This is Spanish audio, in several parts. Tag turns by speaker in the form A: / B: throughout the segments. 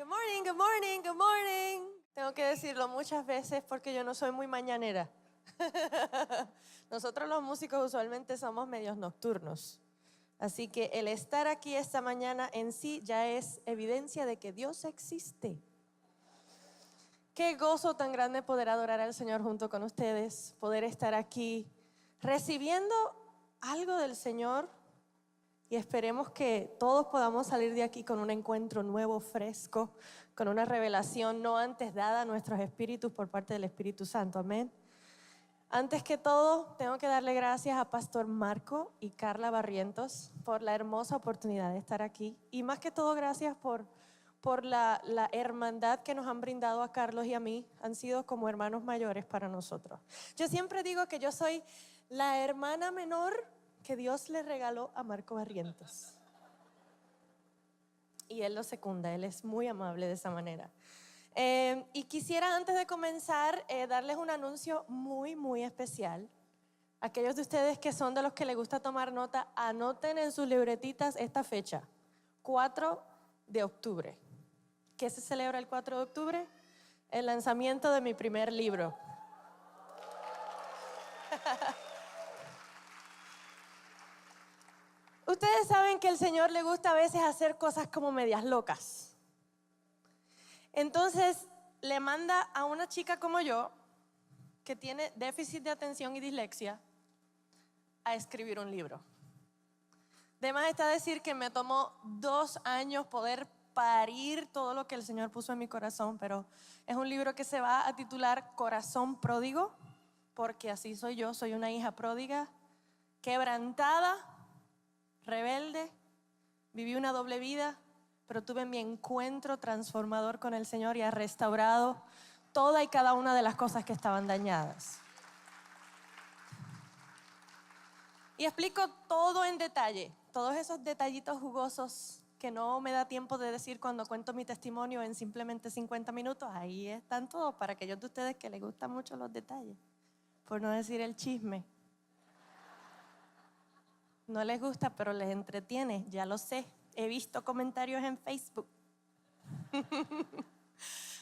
A: Good morning, good morning, good morning. Tengo que decirlo muchas veces porque yo no soy muy mañanera. Nosotros los músicos usualmente somos medios nocturnos. Así que el estar aquí esta mañana en sí ya es evidencia de que Dios existe. Qué gozo tan grande poder adorar al Señor junto con ustedes, poder estar aquí recibiendo algo del Señor. Y esperemos que todos podamos salir de aquí con un encuentro nuevo, fresco, con una revelación no antes dada a nuestros espíritus por parte del Espíritu Santo. Amén. Antes que todo, tengo que darle gracias a Pastor Marco y Carla Barrientos por la hermosa oportunidad de estar aquí. Y más que todo, gracias por la hermandad que nos han brindado a Carlos y a mí. Han sido como hermanos mayores para nosotros. Yo siempre digo que yo soy la hermana menor que Dios le regaló a Marco Barrientos. Y él lo secunda, él es muy amable de esa manera. Y quisiera antes de comenzar darles un anuncio muy especial. Aquellos de ustedes que son de los que les gusta tomar nota, anoten en sus libretitas esta fecha, 4 de octubre. ¿Qué se celebra el 4 de octubre? El lanzamiento de mi primer libro. Ustedes saben que al Señor le gusta a veces hacer cosas como medias locas. Entonces le manda a una chica como yo, que tiene déficit de atención y dislexia, a escribir un libro. De más está decir que me tomó 2 años poder parir todo lo que el Señor puso en mi corazón, pero es un libro que se va a titular Corazón Pródigo, porque así soy yo, soy una hija pródiga, quebrantada, rebelde, viví una doble vida, pero tuve mi encuentro transformador con el Señor y ha restaurado toda y cada una de las cosas que estaban dañadas. Y explico todo en detalle, todos esos detallitos jugosos que no me da tiempo de decir cuando cuento mi testimonio en simplemente 50 minutos. Ahí están todos para aquellos de ustedes que les gustan mucho los detalles, por no decir el chisme. No les gusta, pero les entretiene, ya lo sé. He visto comentarios en Facebook.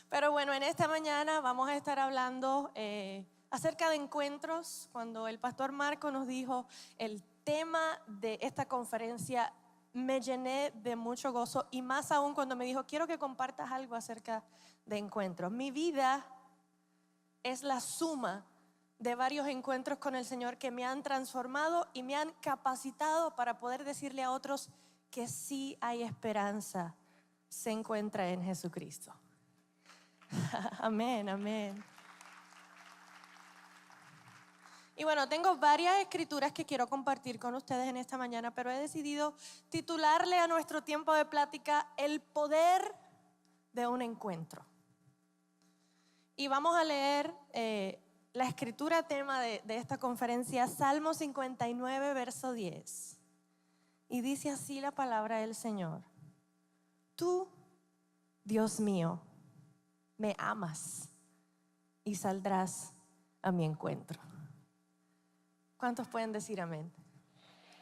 A: Pero bueno, en esta mañana vamos a estar hablando acerca de encuentros. Cuando el pastor Marco nos dijo el tema de esta conferencia, me llené de mucho gozo, y más aún cuando me dijo, quiero que compartas algo acerca de encuentros. Mi vida es la suma de varios encuentros con el Señor que me han transformado y me han capacitado para poder decirle a otros que sí hay esperanza, se encuentra en Jesucristo. Amén, amén. Y bueno, tengo varias escrituras que quiero compartir con ustedes en esta mañana, pero he decidido titularle a nuestro tiempo de plática El poder de un encuentro. Y vamos a leer la escritura tema de esta conferencia, Salmo 59, verso 10. Y dice así la palabra del Señor: Tú, Dios mío, me amas y saldrás a mi encuentro. ¿Cuántos pueden decir amén?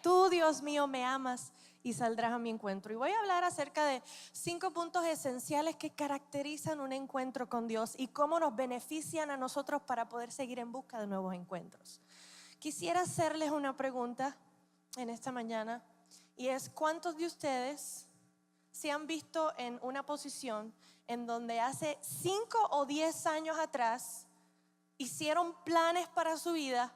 A: Tú, Dios mío, me amas y saldrás a mi encuentro. Y voy a hablar acerca de 5 puntos esenciales que caracterizan un encuentro con Dios y cómo nos benefician a nosotros para poder seguir en busca de nuevos encuentros. Quisiera hacerles una pregunta en esta mañana, y es: ¿cuántos de ustedes se han visto en una posición en donde hace 5 o 10 años atrás hicieron planes para su vida,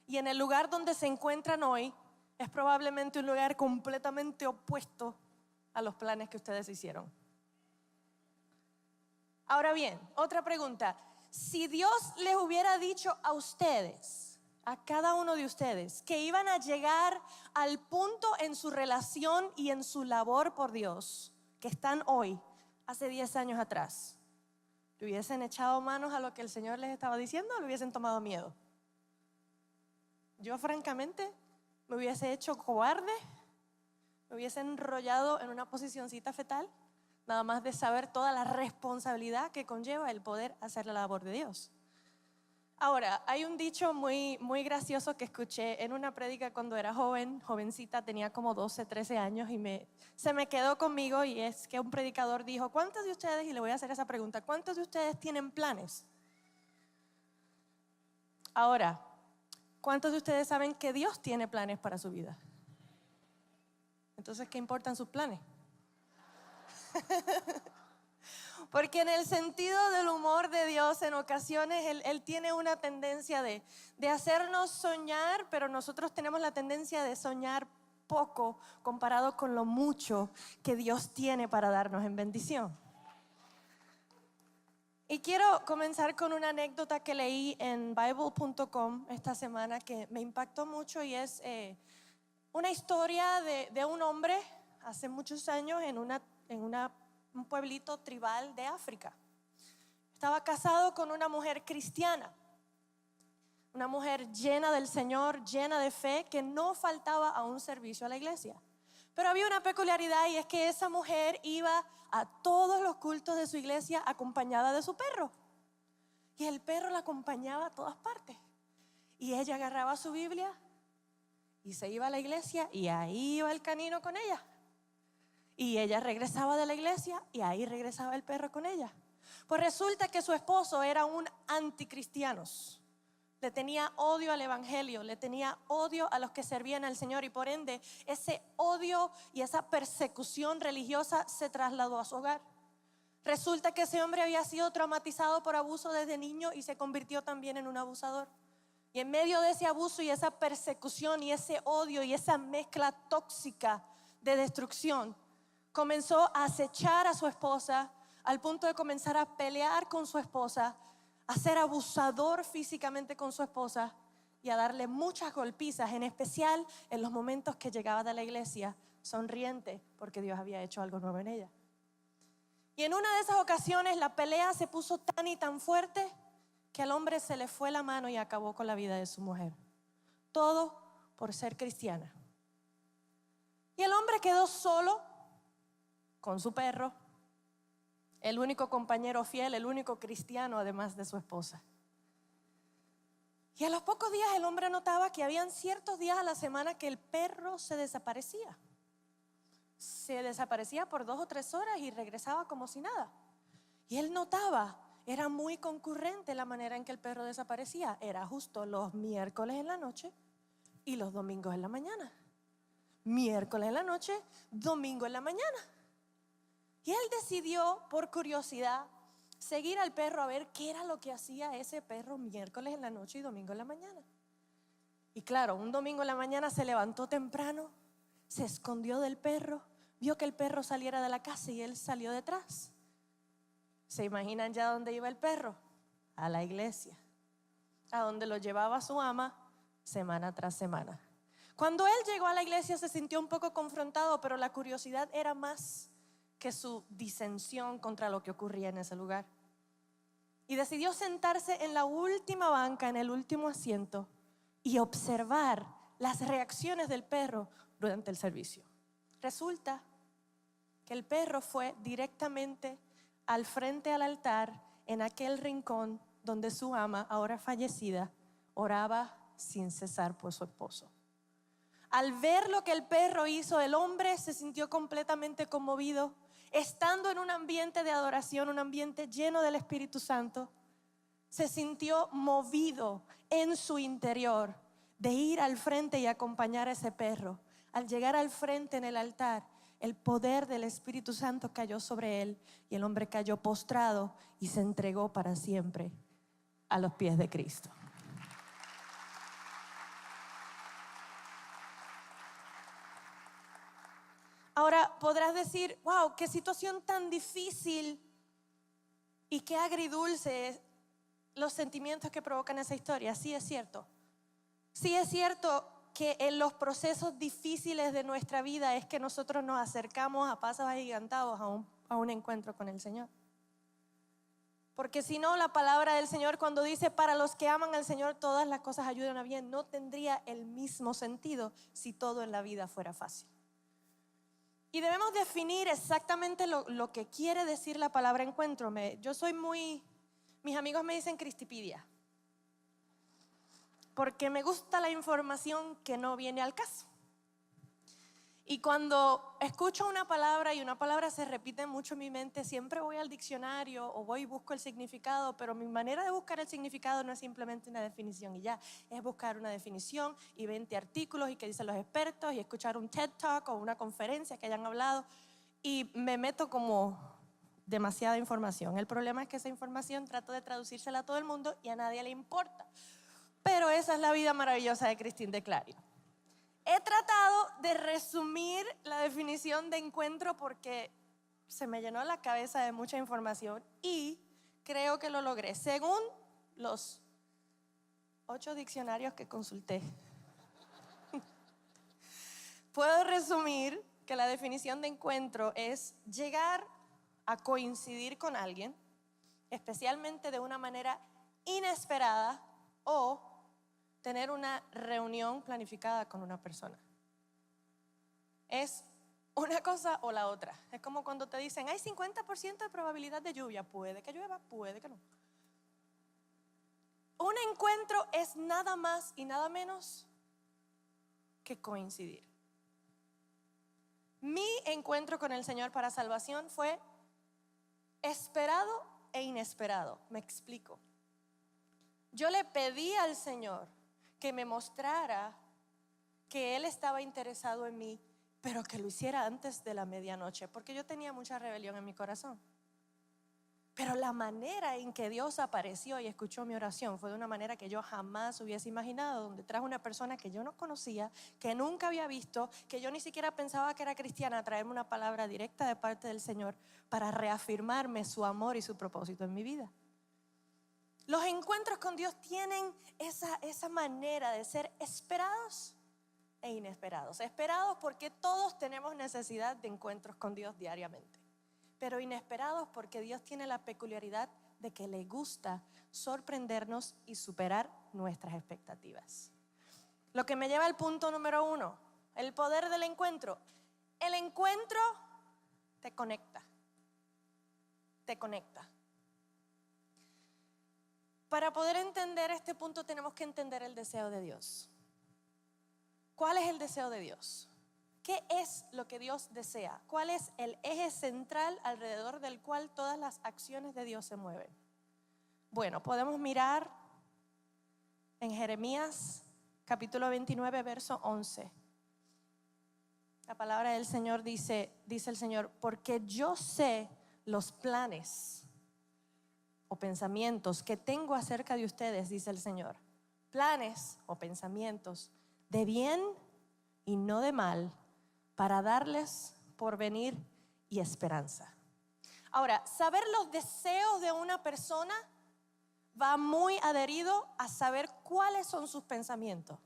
A: y en el lugar donde se encuentran hoy es probablemente un lugar completamente opuesto a los planes que ustedes hicieron? Ahora bien, otra pregunta: si Dios les hubiera dicho a ustedes, a cada uno de ustedes, que iban a llegar al punto en su relación y en su labor por Dios que están hoy, hace 10 años atrás, ¿le hubiesen echado manos a lo que el Señor les estaba diciendo o le hubiesen tomado miedo? Yo francamente me hubiese hecho cobarde, me hubiese enrollado en una posicioncita fetal, nada más de saber toda la responsabilidad que conlleva el poder hacer la labor de Dios. Ahora, hay un dicho muy, muy gracioso que escuché en una prédica cuando era jovencita, tenía como 12, 13 años y se me quedó conmigo, y es que un predicador dijo: ¿cuántos de ustedes, y le voy a hacer esa pregunta, cuántos de ustedes tienen planes? Ahora, ¿cuántos de ustedes saben que Dios tiene planes para su vida? Entonces, ¿qué importan sus planes? Porque en el sentido del humor de Dios, en ocasiones Él tiene una tendencia de hacernos soñar, pero nosotros tenemos la tendencia de soñar poco comparado con lo mucho que Dios tiene para darnos en bendición. Y quiero comenzar con una anécdota que leí en Bible.com esta semana que me impactó mucho, y es una historia de un hombre hace muchos años en un pueblito tribal de África. Estaba casado con una mujer cristiana, una mujer llena del Señor, llena de fe, que no faltaba a un servicio a la iglesia. Pero había una peculiaridad, y es que esa mujer iba a todos los cultos de su iglesia acompañada de su perro. Y el perro la acompañaba a todas partes. Y ella agarraba su Biblia y se iba a la iglesia, y ahí iba el canino con ella. Y ella regresaba de la iglesia y ahí regresaba el perro con ella. Pues resulta que su esposo era un anticristianos. Le tenía odio al evangelio, le tenía odio a los que servían al Señor, y por ende ese odio y esa persecución religiosa se trasladó a su hogar. Resulta que ese hombre había sido traumatizado por abuso desde niño y se convirtió también en un abusador. Y en medio de ese abuso y esa persecución y ese odio y esa mezcla tóxica de destrucción, comenzó a acechar a su esposa al punto de comenzar a pelear con su esposa, a ser abusador físicamente con su esposa y a darle muchas golpizas, en especial en los momentos que llegaba de la iglesia sonriente porque Dios había hecho algo nuevo en ella. Y en una de esas ocasiones la pelea se puso tan y tan fuerte que al hombre se le fue la mano y acabó con la vida de su mujer. Todo por ser cristiana. Y el hombre quedó solo con su perro, el único compañero fiel, el único cristiano además de su esposa. Y a los pocos días el hombre notaba que habían ciertos días a la semana que el perro se desaparecía. Se desaparecía por 2 o 3 horas y regresaba como si nada. Y él notaba, era muy concurrente la manera en que el perro desaparecía. Era justo los miércoles en la noche y los domingos en la mañana. Miércoles en la noche, domingo en la mañana. Y él decidió, por curiosidad, seguir al perro a ver qué era lo que hacía ese perro miércoles en la noche y domingo en la mañana. Y claro, un domingo en la mañana se levantó temprano, se escondió del perro, vio que el perro saliera de la casa y él salió detrás. ¿Se imaginan ya dónde iba el perro? A la iglesia, a donde lo llevaba su ama semana tras semana. Cuando él llegó a la iglesia se sintió un poco confrontado, pero la curiosidad era más que su disensión contra lo que ocurría en ese lugar. Y decidió sentarse en la última banca, en el último asiento, y observar las reacciones del perro durante el servicio. Resulta que el perro fue directamente al frente al altar, en aquel rincón donde su ama, ahora fallecida, oraba sin cesar por su esposo. Al ver lo que el perro hizo, el hombre se sintió completamente conmovido. Estando en un ambiente de adoración, un ambiente lleno del Espíritu Santo, se sintió movido en su interior de ir al frente y acompañar a ese perro. Al llegar al frente en el altar, el poder del Espíritu Santo cayó sobre él y el hombre cayó postrado y se entregó para siempre a los pies de Cristo. Ahora podrás decir: wow, qué situación tan difícil y qué agridulce los sentimientos que provocan esa historia. Sí es cierto. Sí es cierto que en los procesos difíciles de nuestra vida es que nosotros nos acercamos a pasos agigantados a un encuentro con el Señor. Porque si no, la palabra del Señor, cuando dice para los que aman al Señor todas las cosas ayudan a bien, no tendría el mismo sentido si todo en la vida fuera fácil. Y debemos definir exactamente lo que quiere decir la palabra encuentro. Mis amigos me dicen Cristipidia. porque me gusta la información que no viene al caso. Y cuando escucho una palabra y una palabra se repite mucho en mi mente, siempre voy al diccionario o voy y busco el significado, pero mi manera de buscar el significado no es simplemente una definición y ya, es buscar una definición y 20 artículos y qué dicen los expertos y escuchar un TED Talk o una conferencia que hayan hablado y me meto como demasiada información. El problema es que esa información trato de traducírsela a todo el mundo y a nadie le importa. Pero esa es la vida maravillosa de Christine de Clario. He tratado de resumir la definición de encuentro porque se me llenó la cabeza de mucha información y creo que lo logré. Según los 8 diccionarios que consulté, puedo resumir que la definición de encuentro es llegar a coincidir con alguien, especialmente de una manera inesperada, o tener una reunión planificada con una persona. Es una cosa o la otra. Es como cuando te dicen, hay 50% de probabilidad de lluvia. Puede que llueva, puede que no. Un encuentro es nada más y nada menos que coincidir. Mi encuentro con el Señor para salvación fue esperado e inesperado. Me explico. Yo le pedí al Señor que me mostrara que Él estaba interesado en mí, pero que lo hiciera antes de la medianoche, porque yo tenía mucha rebelión en mi corazón. Pero la manera en que Dios apareció y escuchó mi oración fue de una manera que yo jamás hubiese imaginado, donde trajo una persona que yo no conocía, que nunca había visto, que yo ni siquiera pensaba que era cristiana, a traerme una palabra directa de parte del Señor para reafirmarme su amor y su propósito en mi vida. Los encuentros con Dios tienen esa manera de ser esperados e inesperados. Esperados porque todos tenemos necesidad de encuentros con Dios diariamente, pero inesperados porque Dios tiene la peculiaridad de que le gusta sorprendernos y superar nuestras expectativas. Lo que me lleva al punto número 1, el poder del encuentro. El encuentro te conecta. Te conecta. Para poder entender este punto tenemos que entender el deseo de Dios. ¿Cuál es el deseo de Dios? ¿Qué es lo que Dios desea? ¿Cuál es el eje central alrededor del cual todas las acciones de Dios se mueven? Bueno, podemos mirar en Jeremías capítulo 29, verso 11. La palabra del Señor dice el Señor, porque yo sé los planes o pensamientos que tengo acerca de ustedes, dice el Señor. Planes o pensamientos de bien y no de mal, para darles porvenir y esperanza. Ahora, saber los deseos de una persona va muy adherido a saber cuáles son sus pensamientos.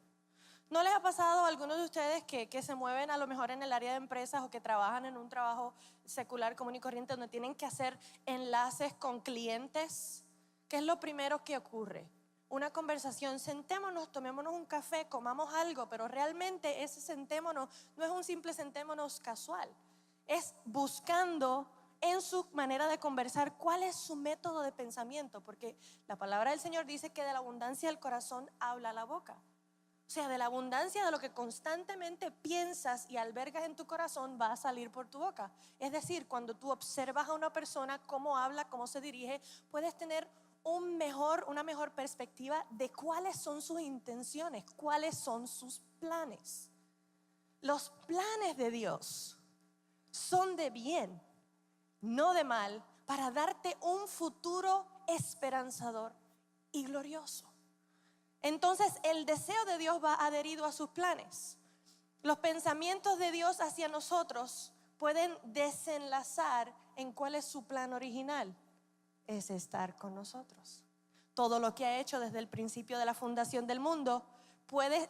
A: ¿No les ha pasado a algunos de ustedes que se mueven a lo mejor en el área de empresas o que trabajan en un trabajo secular común y corriente donde tienen que hacer enlaces con clientes? ¿Qué es lo primero que ocurre? Una conversación, sentémonos, tomémonos un café, comamos algo, pero realmente ese sentémonos no es un simple sentémonos casual, es buscando en su manera de conversar cuál es su método de pensamiento, porque la palabra del Señor dice que de la abundancia del corazón habla la boca. O sea, de la abundancia de lo que constantemente piensas y albergas en tu corazón va a salir por tu boca. Es decir, cuando tú observas a una persona, cómo habla, cómo se dirige, puedes tener una mejor perspectiva de cuáles son sus intenciones, cuáles son sus planes. Los planes de Dios son de bien, no de mal, para darte un futuro esperanzador y glorioso. Entonces el deseo de Dios va adherido a sus planes. Los pensamientos de Dios hacia nosotros pueden desenlazar en cuál es su plan original. Es estar con nosotros. Todo lo que ha hecho desde el principio de la fundación del mundo puede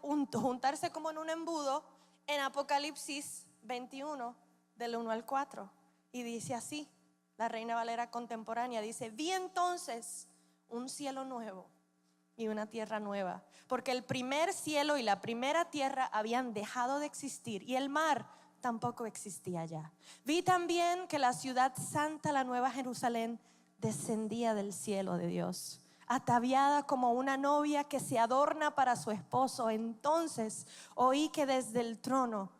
A: juntarse como en un embudo en Apocalipsis 21 del 1 al 4. Y dice así, la Reina Valera contemporánea dice: vi entonces un cielo nuevo y una tierra nueva, porque el primer cielo y la primera tierra habían dejado de existir y el mar tampoco existía ya. Vi también que la ciudad santa, la nueva Jerusalén, descendía del cielo de Dios, ataviada como una novia que se adorna para su esposo. Entonces oí que desde el trono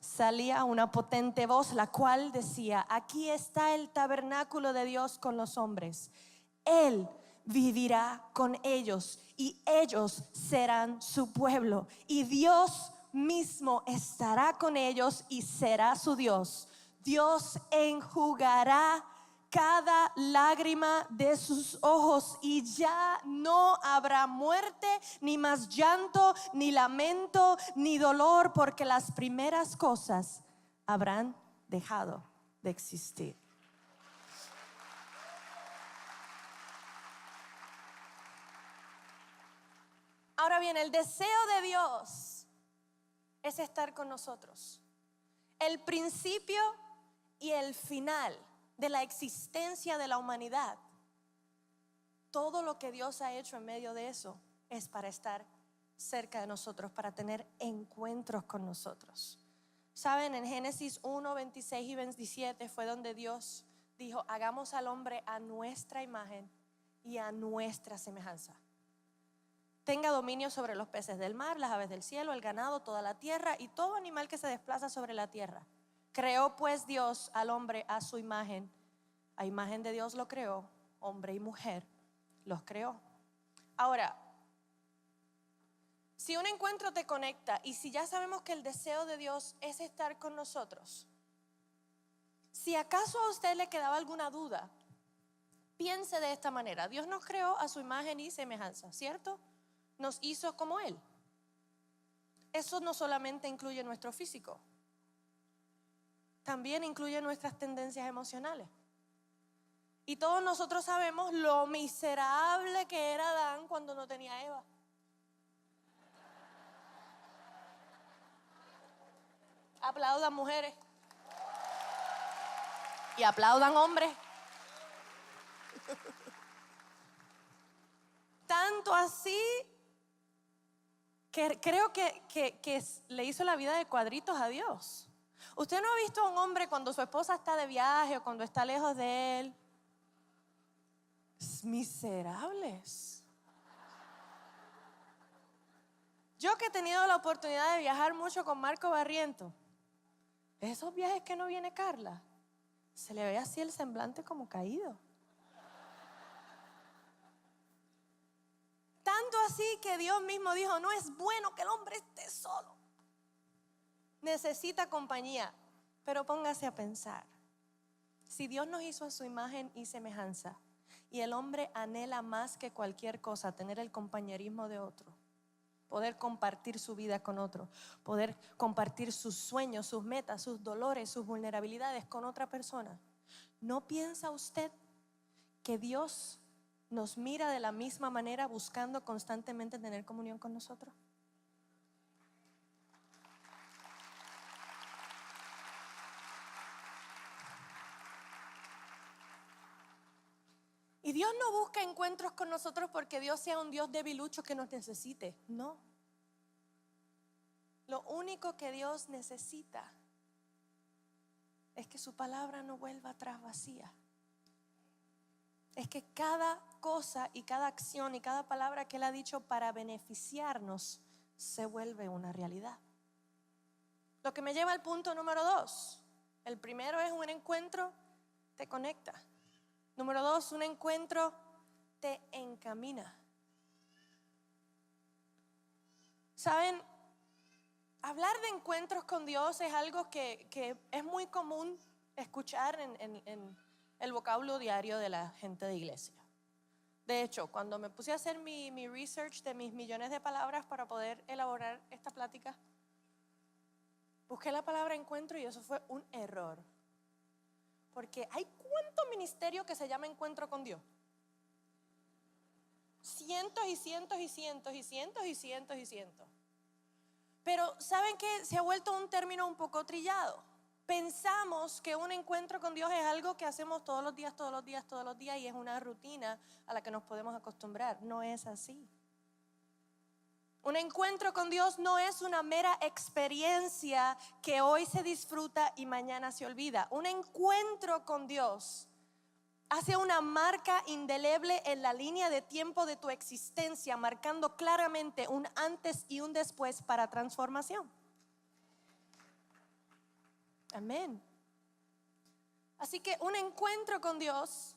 A: salía una potente voz, la cual decía: aquí está el tabernáculo de Dios con los hombres. Él vivirá con ellos y ellos serán su pueblo, y Dios mismo estará con ellos y será su Dios. Dios enjugará cada lágrima de sus ojos, y ya no habrá muerte, ni más llanto, ni lamento, ni dolor, porque las primeras cosas habrán dejado de existir. Ahora bien, el deseo de Dios es estar con nosotros. El principio y el final de la existencia de la humanidad, todo lo que Dios ha hecho en medio de eso es para estar cerca de nosotros, para tener encuentros con nosotros. Saben, en Génesis 1, 26 y 27 fue donde Dios dijo: hagamos al hombre a nuestra imagen y a nuestra semejanza. Tenga dominio sobre los peces del mar, las aves del cielo, el ganado, toda la tierra y todo animal que se desplaza sobre la tierra. Creó pues Dios al hombre a su imagen. A imagen de Dios lo creó, hombre y mujer los creó. Ahora, si un encuentro te conecta y si ya sabemos que el deseo de Dios es estar con nosotros, si acaso a usted le quedaba alguna duda, piense de esta manera: Dios nos creó a su imagen y semejanza, ¿cierto? Nos hizo como Él. Eso no solamente incluye nuestro físico, también incluye nuestras tendencias emocionales. Y todos nosotros sabemos lo miserable que era Adán cuando no tenía a Eva. Aplaudan, mujeres. Y aplaudan, hombres. Tanto así que creo que le hizo la vida de cuadritos a Dios. ¿Usted no ha visto a un hombre cuando su esposa está de viaje o cuando está lejos de él? Es miserables. Yo que he tenido la oportunidad de viajar mucho con Marco Barriento, esos viajes que no viene Carla, se le ve así el semblante como caído. Tanto así que Dios mismo dijo: no es bueno que el hombre esté solo. Necesita compañía. Pero póngase a pensar, si Dios nos hizo a su imagen y semejanza, y el hombre anhela más que cualquier cosa tener el compañerismo de otro, poder compartir su vida con otro, poder compartir sus sueños, sus metas, sus dolores, sus vulnerabilidades con otra persona, ¿no piensa usted que Dios nos mira de la misma manera, buscando constantemente tener comunión con nosotros? Y Dios no busca encuentros con nosotros porque Dios sea un Dios debilucho que nos necesite. No. Lo único que Dios necesita es que su palabra no vuelva atrás vacía. Es que cada cosa y cada acción y cada palabra que Él ha dicho para beneficiarnos se vuelve una realidad. Lo que me lleva al punto número 2. El primero es: un encuentro te conecta. Número 2, un encuentro te encamina. ¿Saben? Hablar de encuentros con Dios es algo que es muy común escuchar en el vocablo diario de la gente de iglesia. De hecho, cuando me puse a hacer mi research de mis millones de palabras para poder elaborar esta plática, busqué la palabra encuentro y eso fue un error. Porque hay ¿cuánto ministerio que se llama encuentro con Dios? Cientos y cientos y cientos y cientos y cientos y cientos. Pero ¿saben qué? Se ha vuelto un término un poco trillado. Pensamos que un encuentro con Dios es algo que hacemos todos los días, todos los días, todos los días, y es una rutina a la que nos podemos acostumbrar. No es así. Un encuentro con Dios no es una mera experiencia que hoy se disfruta y mañana se olvida. Un encuentro con Dios Hace una marca indeleble en la línea de tiempo de tu existencia, marcando claramente un antes y un después para transformación. Amén. Así que un encuentro con Dios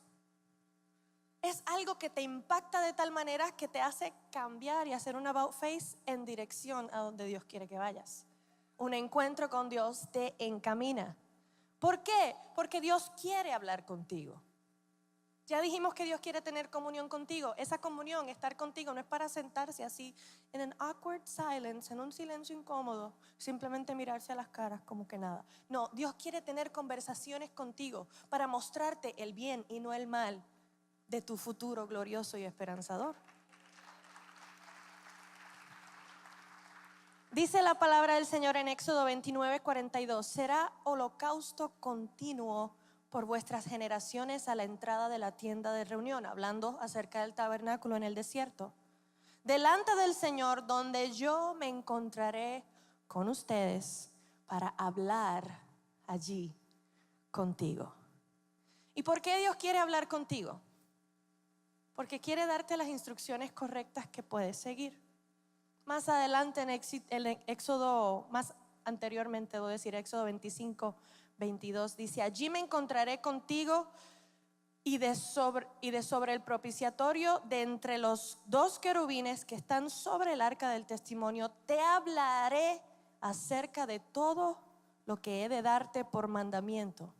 A: es algo que te impacta de tal manera que te hace cambiar y hacer un about face en dirección a donde Dios quiere que vayas. Un encuentro con Dios te encamina. ¿Por qué? Porque Dios quiere hablar contigo. Ya dijimos que Dios quiere tener comunión contigo. Esa comunión, estar contigo, no es para sentarse así en an awkward silence, en un silencio incómodo, simplemente mirarse a las caras como que nada. No, Dios quiere tener conversaciones contigo para mostrarte el bien y no el mal de tu futuro glorioso y esperanzador. Dice la palabra del Señor en Éxodo 29:42: será holocausto continuo por vuestras generaciones a la entrada de la tienda de reunión, hablando acerca del tabernáculo en el desierto, delante del Señor, donde yo me encontraré con ustedes para hablar allí contigo. ¿Y por qué Dios quiere hablar contigo? Porque quiere darte las instrucciones correctas que puedes seguir. Más adelante en Éxodo, más anteriormente, debo decir, Éxodo 25:22 dice: allí me encontraré contigo y de sobre el propiciatorio, de entre los dos querubines que están sobre el arca del testimonio, te hablaré acerca de todo lo que he de darte por mandamiento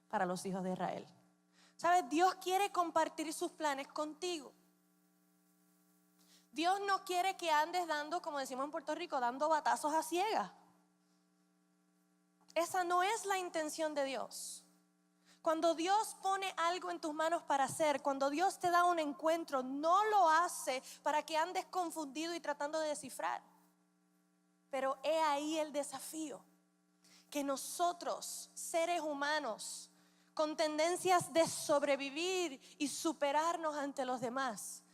A: para los hijos de Israel. ¿Sabes? Dios quiere compartir sus planes contigo. Dios no quiere que andes dando, como decimos en Puerto Rico, dando batazos a ciegas. Esa no es la intención de Dios. Cuando Dios pone algo en tus manos para hacer, cuando Dios te da un encuentro, no lo hace para que andes confundido y tratando de descifrar. Pero he ahí el desafío, que nosotros, seres humanos, con tendencias de sobrevivir y superarnos ante los demás,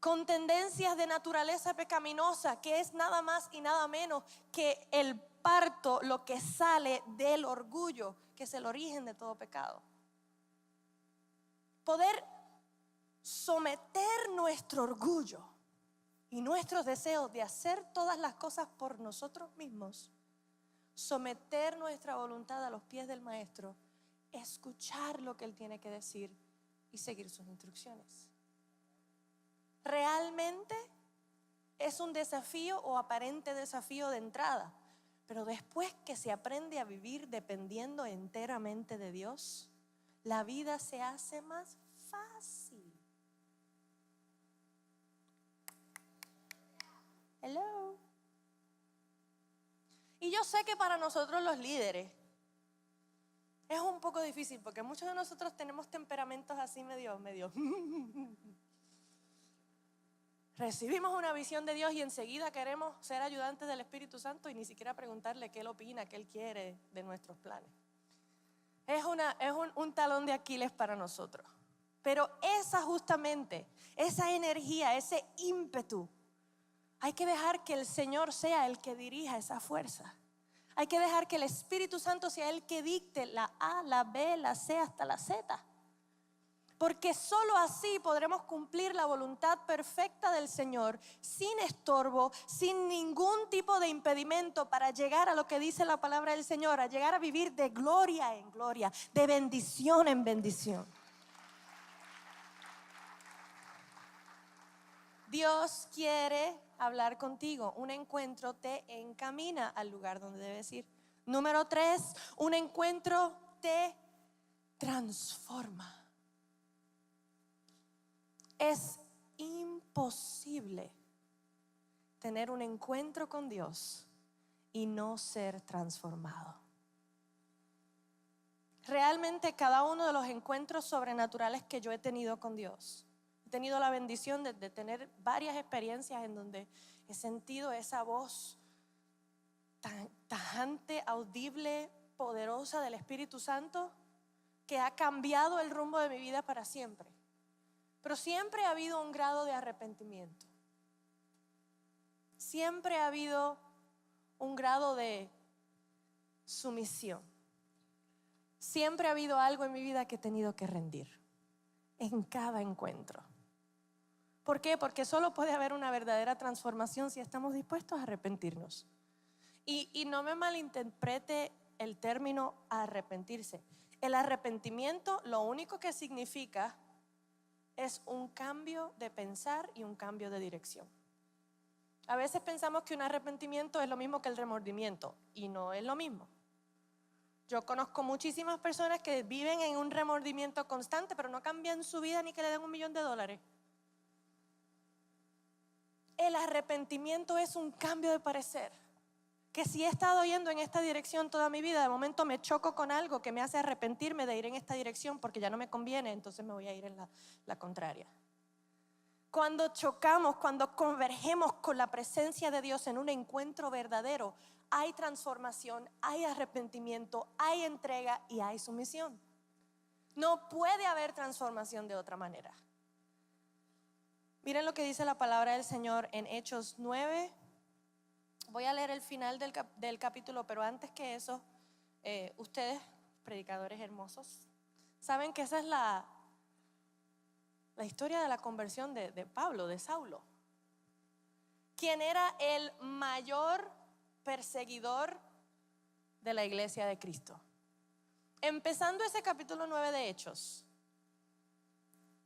A: con tendencias de naturaleza pecaminosa, que es nada más y nada menos que el parto, lo que sale del orgullo, que es el origen de todo pecado. Poder someter nuestro orgullo y nuestros deseos de hacer todas las cosas por nosotros mismos, someter nuestra voluntad a los pies del Maestro, escuchar lo que Él tiene que decir y seguir sus instrucciones. Realmente es un desafío o aparente desafío de entrada, pero después que se aprende a vivir dependiendo enteramente de Dios, la vida se hace más fácil. Hello. Y yo sé que para nosotros los líderes es un poco difícil, porque muchos de nosotros tenemos temperamentos así medio recibimos una visión de Dios y enseguida queremos ser ayudantes del Espíritu Santo y ni siquiera preguntarle qué Él opina, qué Él quiere de nuestros planes. Es un talón de Aquiles para nosotros. Pero esa energía, ese ímpetu, hay que dejar que el Señor sea el que dirija esa fuerza. Hay que dejar que el Espíritu Santo sea el que dicte la A, la B, la C hasta la Z. Porque solo así podremos cumplir la voluntad perfecta del Señor, sin estorbo, sin ningún tipo de impedimento, para llegar a lo que dice la palabra del Señor, a llegar a vivir de gloria en gloria, de bendición en bendición. Dios quiere hablar contigo. Un encuentro te encamina al lugar donde debes ir. Número 3, un encuentro te transforma. Es imposible tener un encuentro con Dios y no ser transformado. Realmente cada uno de los encuentros sobrenaturales que yo he tenido con Dios, he tenido la bendición de tener varias experiencias en donde he sentido esa voz tajante, audible, poderosa del Espíritu Santo, que ha cambiado el rumbo de mi vida para siempre. Pero siempre ha habido un grado de arrepentimiento. Siempre ha habido un grado de sumisión. Siempre ha habido algo en mi vida que he tenido que rendir. en cada encuentro. ¿Por qué? Porque solo puede haber una verdadera transformación si estamos dispuestos a arrepentirnos. Y no me malinterprete el término arrepentirse. El arrepentimiento lo único que significa es un cambio de pensar y un cambio de dirección. A veces pensamos que un arrepentimiento es lo mismo que el remordimiento y no es lo mismo. Yo conozco muchísimas personas que viven en un remordimiento constante, pero no cambian su vida ni que le den $1.000.000. El arrepentimiento es un cambio de parecer. Que si he estado yendo en esta dirección toda mi vida, de momento me choco con algo que me hace arrepentirme de ir en esta dirección porque ya no me conviene, entonces me voy a ir en la contraria. Cuando chocamos, cuando convergemos con la presencia de Dios en un encuentro verdadero, hay transformación, hay arrepentimiento, hay entrega y hay sumisión. No puede haber transformación de otra manera. Miren lo que dice la palabra del Señor en Hechos 9. Voy a leer el final del capítulo, pero antes que eso, ustedes, predicadores hermosos, saben que esa es la historia de la conversión de Pablo, de Saulo, quien era el mayor perseguidor de la iglesia de Cristo. Empezando ese capítulo 9 de Hechos,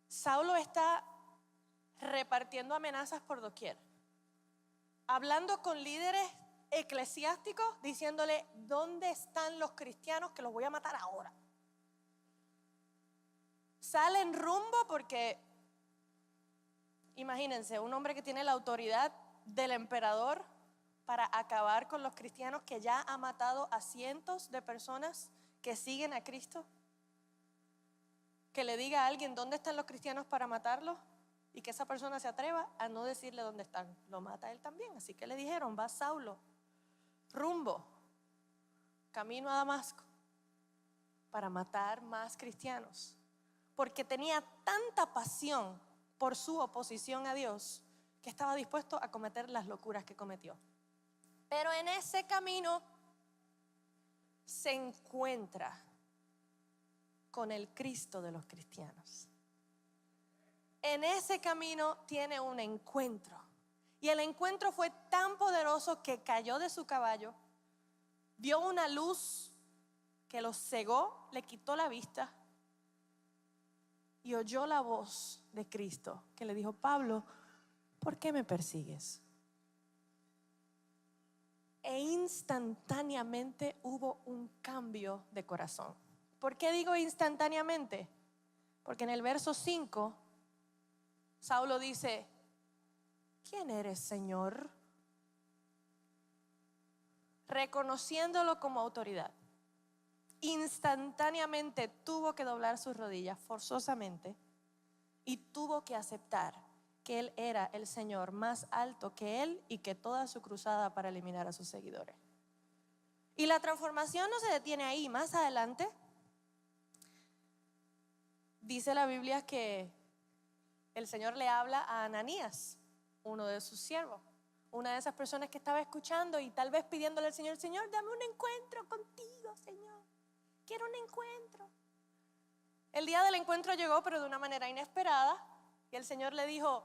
A: Saulo está repartiendo amenazas por doquier, hablando con líderes eclesiásticos, diciéndole: ¿dónde están los cristianos que los voy a matar ahora? Sale en rumbo porque, imagínense, un hombre que tiene la autoridad del emperador para acabar con los cristianos, que ya ha matado a cientos de personas que siguen a Cristo, que le diga a alguien dónde están los cristianos para matarlos y que esa persona se atreva a no decirle dónde están. Lo mata él también. Así que le dijeron: va Saulo, rumbo, camino a Damasco, para matar más cristianos. Porque tenía tanta pasión por su oposición a Dios que estaba dispuesto a cometer las locuras que cometió. Pero en ese camino se encuentra con el Cristo de los cristianos. En ese camino tiene un encuentro. Y el encuentro fue tan poderoso que cayó de su caballo, vio una luz que lo cegó, le quitó la vista y oyó la voz de Cristo que le dijo: Pablo, ¿por qué me persigues? E instantáneamente hubo un cambio de corazón. ¿Por qué digo instantáneamente? Porque en el verso 5, Saulo dice: ¿quién eres, Señor? Reconociéndolo como autoridad. Instantáneamente tuvo que doblar sus rodillas forzosamente y tuvo que aceptar que él era el Señor más alto que él y que toda su cruzada para eliminar a sus seguidores. Y la transformación no se detiene ahí. Más adelante dice la Biblia que el Señor le habla a Ananías, uno de sus siervos, una de esas personas que estaba escuchando y tal vez pidiéndole al Señor: Señor, dame un encuentro contigo, Señor, quiero un encuentro. El día del encuentro llegó, pero de una manera inesperada, y el Señor le dijo: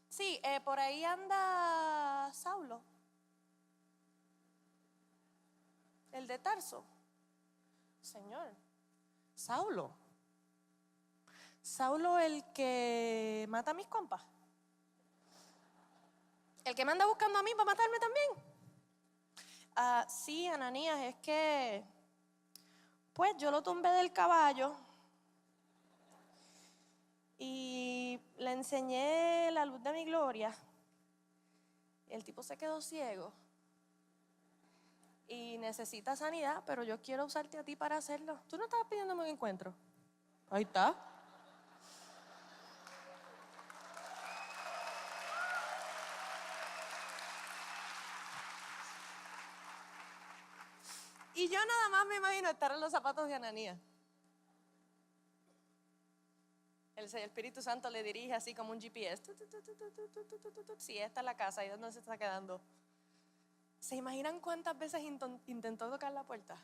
A: sí, por ahí anda Saulo, el de Tarso. Señor, Saulo el que mata a mis compas, el que me anda buscando a mí para matarme también. Sí, Ananías, es que pues yo lo tumbé del caballo y le enseñé la luz de mi gloria. El tipo se quedó ciego y necesita sanidad, pero yo quiero usarte a ti para hacerlo. ¿Tú no estabas pidiéndome un encuentro? Ahí está. Y yo nada más me imagino estar en los zapatos de Ananías. El Espíritu Santo le dirige así como un GPS. Sí, esta es la casa, ¿y dónde se está quedando? ¿Se imaginan cuántas veces intentó tocar la puerta?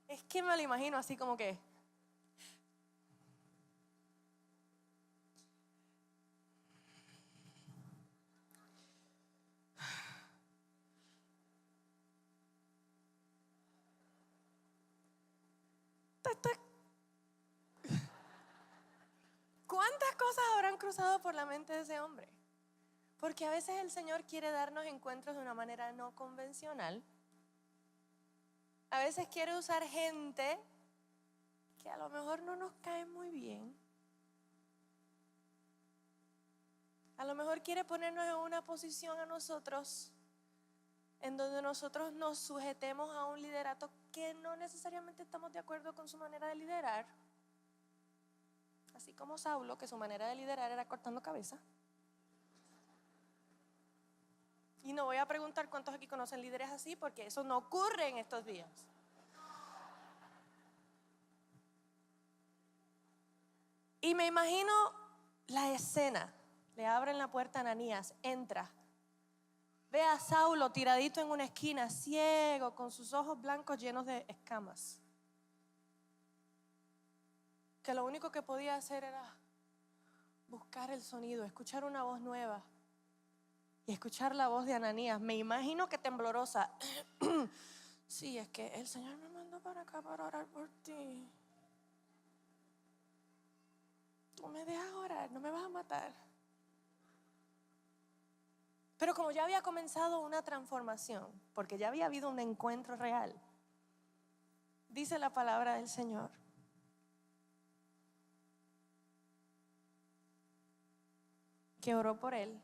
A: Es que me lo imagino así como que: ¿Cuántas cosas habrán cruzado por la mente de ese hombre? Porque a veces el Señor quiere darnos encuentros de una manera no convencional. A veces quiere usar gente que a lo mejor no nos cae muy bien. A lo mejor quiere ponernos en una posición a nosotros en donde nosotros nos sujetemos a un liderato que no necesariamente estamos de acuerdo con su manera de liderar. Así como Saulo, que su manera de liderar era cortando cabeza. Y no voy a preguntar cuántos aquí conocen líderes así, porque eso no ocurre en estos días. Y me imagino la escena. Le abren la puerta a Ananías, entra. Ve a Saulo tiradito en una esquina, ciego, con sus ojos blancos llenos de escamas. Que lo único que podía hacer era buscar el sonido, escuchar una voz nueva. Y escuchar la voz de Ananías. Me imagino que temblorosa. Sí, es que el Señor me mandó para acá para orar por ti. Tú me dejas orar, no me vas a matar. Pero como ya había comenzado una transformación, porque ya había habido un encuentro real, dice la palabra del Señor que oró por él.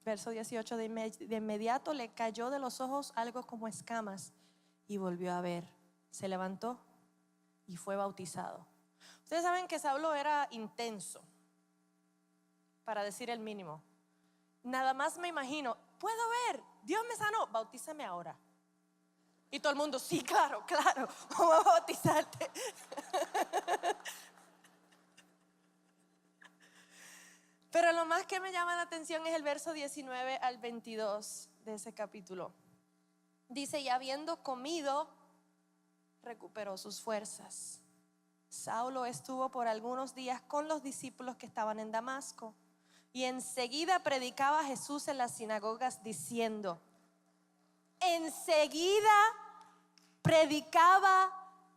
A: Verso 18, de inmediato le cayó de los ojos algo como escamas y volvió a ver. Se levantó y fue bautizado. Ustedes saben que Saulo era intenso, para decir el mínimo. Nada más me imagino, puedo ver, Dios me sanó, bautízame ahora. Y todo el mundo, sí, claro, vamos a bautizarte. Pero lo más que me llama la atención es el verso 19 al 22 de ese capítulo. Dice, y habiendo comido, recuperó sus fuerzas. Saulo estuvo por algunos días con los discípulos que estaban en Damasco. Y enseguida predicaba a Jesús en las sinagogas diciendo, enseguida predicaba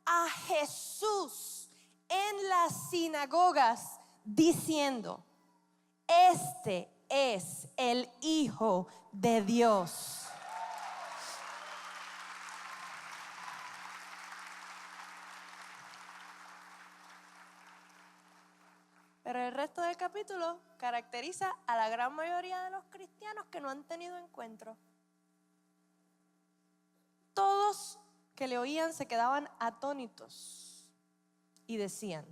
A: a Jesús en las sinagogas diciendo, este es el Hijo de Dios. Pero el resto del capítulo caracteriza a la gran mayoría de los cristianos que no han tenido encuentro. Todos que le oían se quedaban atónitos y decían,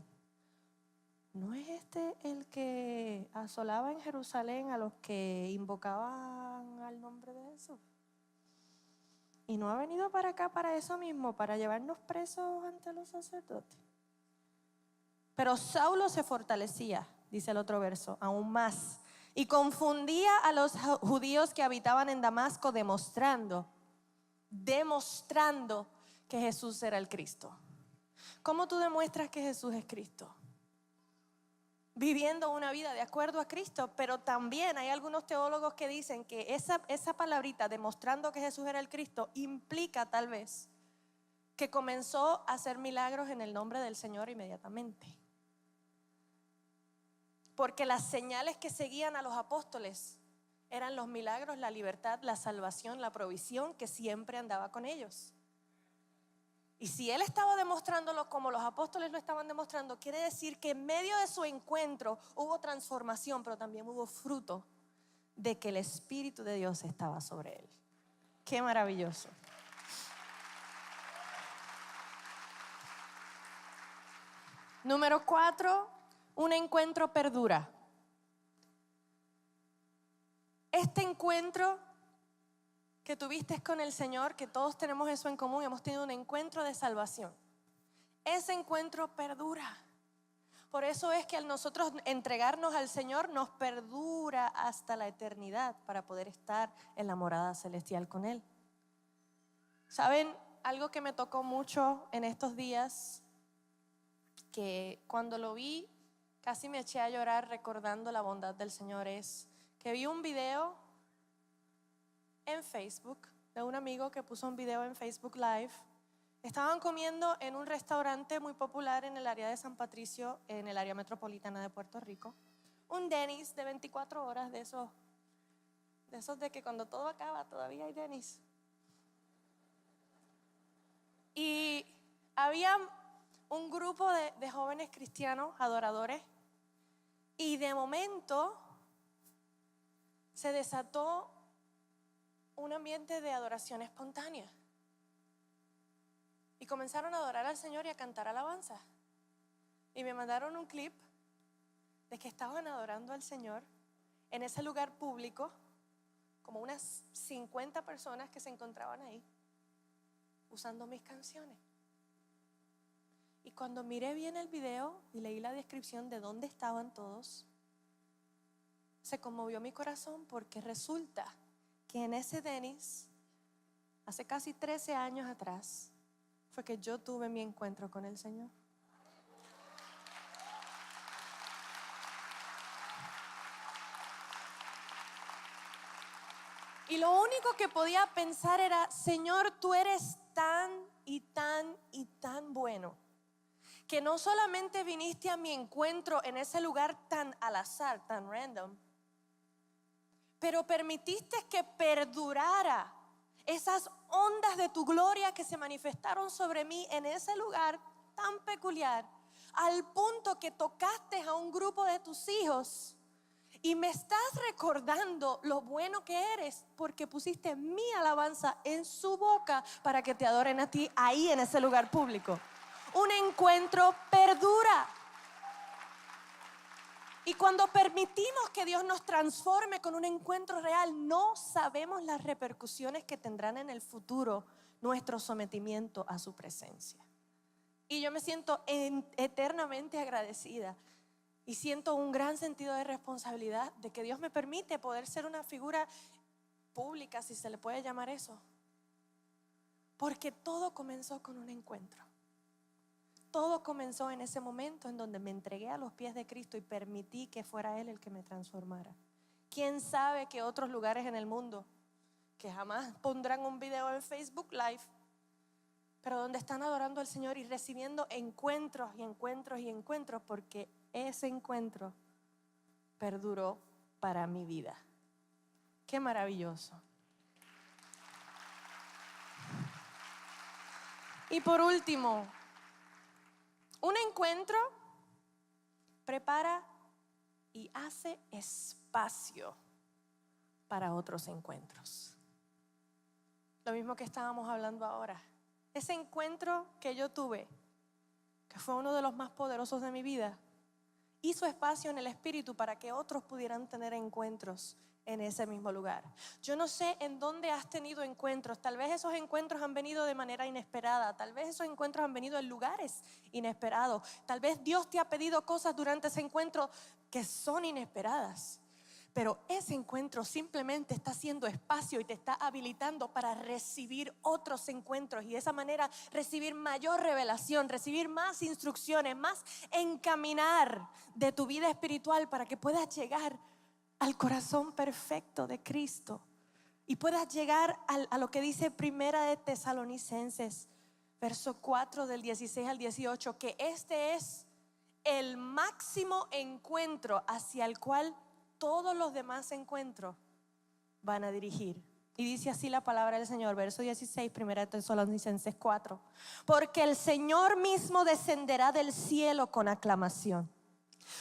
A: ¿no es este el que asolaba en Jerusalén a los que invocaban al nombre de Jesús? ¿Y no ha venido para acá para eso mismo, para llevarnos presos ante los sacerdotes? Pero Saulo se fortalecía, dice el otro verso, aún más, y confundía a los judíos que habitaban en Damasco, demostrando que Jesús era el Cristo. ¿Cómo tú demuestras que Jesús es Cristo? Viviendo una vida de acuerdo a Cristo, pero también hay algunos teólogos que dicen que esa palabrita, demostrando que Jesús era el Cristo, implica tal vez que comenzó a hacer milagros en el nombre del Señor inmediatamente. Porque las señales que seguían a los apóstoles eran los milagros, la libertad, la salvación, la provisión que siempre andaba con ellos. Y si él estaba demostrándolo como los apóstoles lo estaban demostrando, quiere decir que en medio de su encuentro hubo transformación, pero también hubo fruto de que el Espíritu de Dios estaba sobre él. Qué maravilloso. Número 4, un encuentro perdura. Este encuentro que tuviste con el Señor, que todos tenemos eso en común, hemos tenido un encuentro de salvación. Ese encuentro perdura. Por eso es que al nosotros entregarnos al Señor nos perdura hasta la eternidad para poder estar en la morada celestial con Él. ¿Saben? Algo que me tocó mucho en estos días, que cuando lo vi casi me eché a llorar recordando la bondad del Señor, es que vi un video en Facebook de un amigo que puso un video en Facebook Live Estaban comiendo en un restaurante muy popular en el área de San Patricio, en el área metropolitana de Puerto Rico. Un Denny's de 24 horas, de esos de que cuando todo acaba todavía hay Denny's. Y había un grupo de jóvenes cristianos, adoradores, y de momento se desató un ambiente de adoración espontánea. Y comenzaron a adorar al Señor y a cantar alabanza. Y me mandaron un clip de que estaban adorando al Señor en ese lugar público, como unas 50 personas que se encontraban ahí, usando mis canciones. Y cuando miré bien el video y leí la descripción de dónde estaban todos, se conmovió mi corazón, porque resulta que en ese Denny's, hace casi 13 años atrás, fue que yo tuve mi encuentro con el Señor. Y lo único que podía pensar era: Señor, tú eres tan y tan y tan bueno, que no solamente viniste a mi encuentro en ese lugar tan al azar, tan random, pero permitiste que perdurara esas ondas de tu gloria que se manifestaron sobre mí en ese lugar tan peculiar, al punto que tocaste a un grupo de tus hijos y me estás recordando lo bueno que eres, porque pusiste mi alabanza en su boca para que te adoren a ti ahí en ese lugar público. Un encuentro perdura. Y cuando permitimos que Dios nos transforme con un encuentro real, no sabemos las repercusiones que tendrán en el futuro nuestro sometimiento a su presencia. Y yo me siento eternamente agradecida y siento un gran sentido de responsabilidad de que Dios me permite poder ser una figura pública, si se le puede llamar eso, porque todo comenzó con un encuentro. Todo comenzó en ese momento en donde me entregué a los pies de Cristo y permití que fuera Él el que me transformara. ¿Quién sabe que otros lugares en el mundo que jamás pondrán un video en Facebook Live, pero donde están adorando al Señor y recibiendo encuentros y encuentros y encuentros, porque ese encuentro perduró para mi vida? ¡Qué maravilloso! Y por último, un encuentro prepara y hace espacio para otros encuentros. Lo mismo que estábamos hablando ahora. Ese encuentro que yo tuve, que fue uno de los más poderosos de mi vida, hizo espacio en el Espíritu para que otros pudieran tener encuentros en ese mismo lugar. Yo no sé en dónde has tenido encuentros. Tal vez esos encuentros han venido de manera inesperada. Tal vez esos encuentros han venido en lugares inesperados. Tal vez Dios te ha pedido cosas durante ese encuentro que son inesperadas. Pero ese encuentro simplemente está haciendo espacio y te está habilitando para recibir otros encuentros y de esa manera recibir mayor revelación, recibir más instrucciones, más encaminar de tu vida espiritual para que puedas llegar al corazón perfecto de Cristo y puedas llegar a lo que dice Primera de Tesalonicenses, verso 4 del 16 al 18, que este es el máximo encuentro hacia el cual todos los demás encuentros van a dirigir. Y dice así la palabra del Señor, verso 16, Primera de Tesalonicenses 4: porque el Señor mismo descenderá del cielo con aclamación,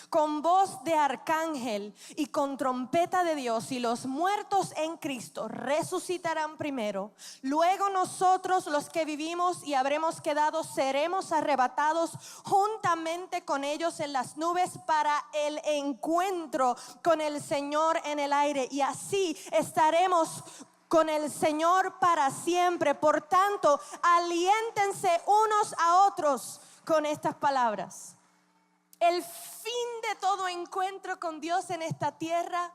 A: con voz de arcángel y con trompeta de Dios, y los muertos en Cristo resucitarán primero. Luego nosotros, los que vivimos y habremos quedado, seremos arrebatados juntamente con ellos en las nubes para el encuentro con el Señor en el aire, y así estaremos con el Señor para siempre. Por tanto, aliéntense unos a otros con estas palabras. El fin de todo encuentro con Dios en esta tierra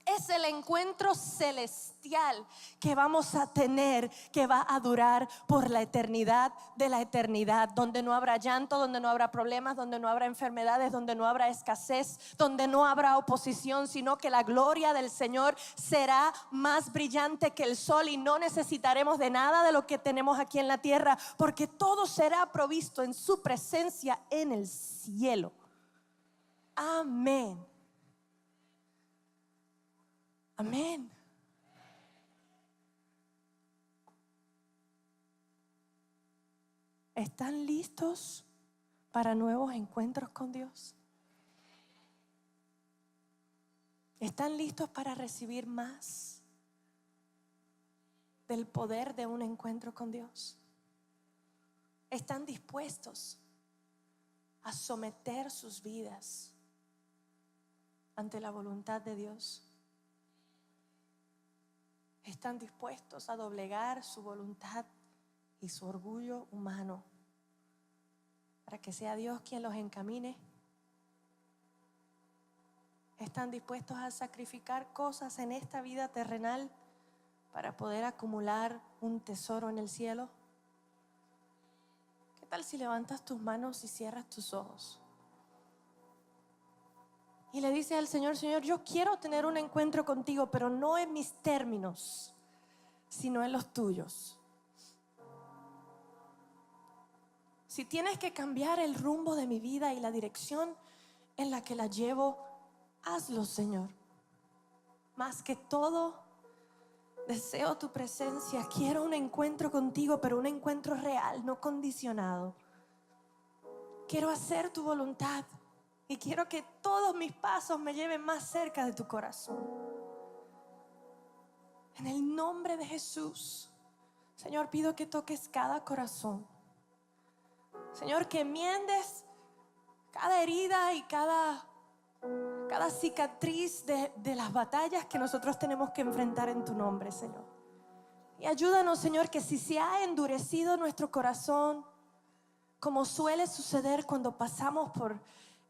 A: Es el encuentro celestial que vamos a tener, que va a durar por la eternidad de la eternidad, donde no habrá llanto, donde no habrá problemas, donde no habrá enfermedades, donde no habrá escasez, donde no habrá oposición, sino que la gloria del Señor será más brillante que el sol y no necesitaremos de nada de lo que tenemos aquí en la tierra, porque todo será provisto en su presencia en el cielo. Amén. Amén. ¿Están listos para nuevos encuentros con Dios? ¿Están listos para recibir más del poder de un encuentro con Dios? ¿Están dispuestos a someter sus vidas ante la voluntad de Dios? ¿Están dispuestos a doblegar su voluntad y su orgullo humano para que sea Dios quien los encamine? ¿Están dispuestos a sacrificar cosas en esta vida terrenal para poder acumular un tesoro en el cielo? ¿Qué tal si levantas tus manos y cierras tus ojos? Y le dice al Señor: Señor, yo quiero tener un encuentro contigo, pero no en mis términos, sino en los tuyos. Si tienes que cambiar el rumbo de mi vida y la dirección en la que la llevo, hazlo, Señor. Más que todo, deseo tu presencia. Quiero un encuentro contigo, pero un encuentro real, no condicionado. Quiero hacer tu voluntad. Y quiero que todos mis pasos me lleven más cerca de tu corazón. En el nombre de Jesús, Señor, pido que toques cada corazón. Señor, que enmiendes cada herida y cada cicatriz de las batallas que nosotros tenemos que enfrentar en tu nombre, Señor. Y ayúdanos, Señor, que si se ha endurecido nuestro corazón, como suele suceder cuando pasamos por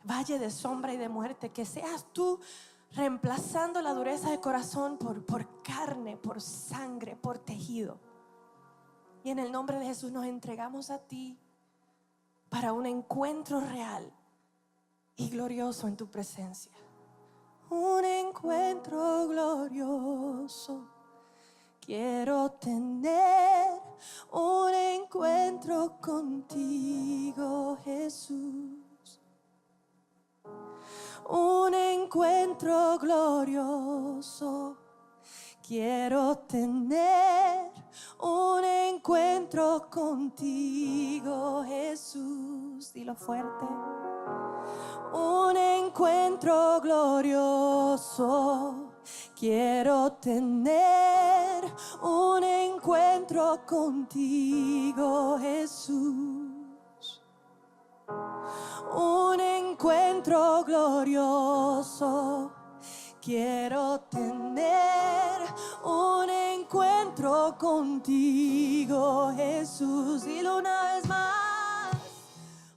A: valle de sombra y de muerte, que seas tú reemplazando la dureza de corazón por carne, por sangre, por tejido. Y en el nombre de Jesús nos entregamos a ti para un encuentro real y glorioso en tu presencia. Un encuentro glorioso quiero tener, un encuentro contigo, Jesús. Un encuentro glorioso quiero tener, un encuentro contigo, Jesús. Dilo fuerte. Un encuentro glorioso quiero tener, un encuentro contigo, Jesús. Un encuentro glorioso quiero tener, un encuentro contigo, Jesús. Dilo una vez más.